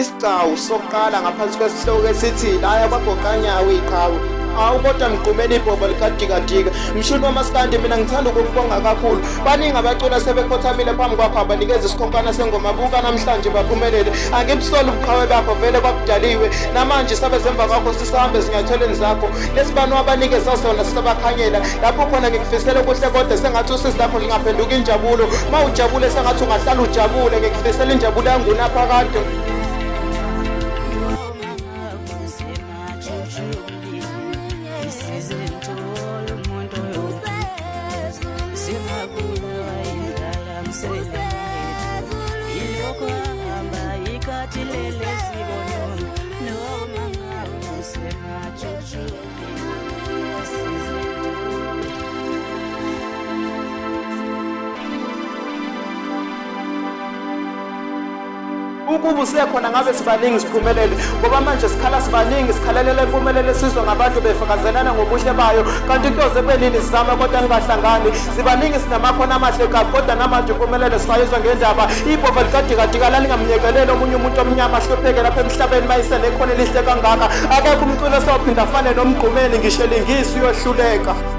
Isicawu sokuqala ngaphansi kwesihloko esithi laya kwagoqanyawo iqhawe. Kodwa Mgqumeni ibhobo likadikadika. Mshini wamaskandi mina ngithanda ukukubonga kakhulu. Baningi abaculi sebekhothamile phambi kwakho abanikeza isikhonkana sengoma buka namhlanje baphumelele. Angibusoli ubuqhawe bakho vele kwakudaliwe. Namanje sabeze emva kwakho sisahambe zinyathelweni zakho. Lesibani wabanikeza sona sisabakhanyela. Lapho khona ngikufisela okuhle kodwa sengathi usizi lakho lingaphenduka injabulo. Ma ujabule sengathi ungahlala ujabule. Ngikufisela injabulo yangunaphakade. Ukuba usekhona ngabe sibaningi siphumelele ngoba manje sikhala sibaningi sikhalalela impumelelo esizwa ngabantu befakazelana ngobuhle bayo kanti kuyoze benini sizama kodwa ningahlangani sibaningi sinamakhono amahle kabi kodwa namanje impumelelo sifayizwa ngendaba ibhobo likadikadika lalingamnyekeleli omunye umuntu omnyama ahlupheke lapha emhlabeni mayise nekhono elihle kangaka akekho umculo osawuphinda afane noMgqumeni ngisho lingisi uyohluleka.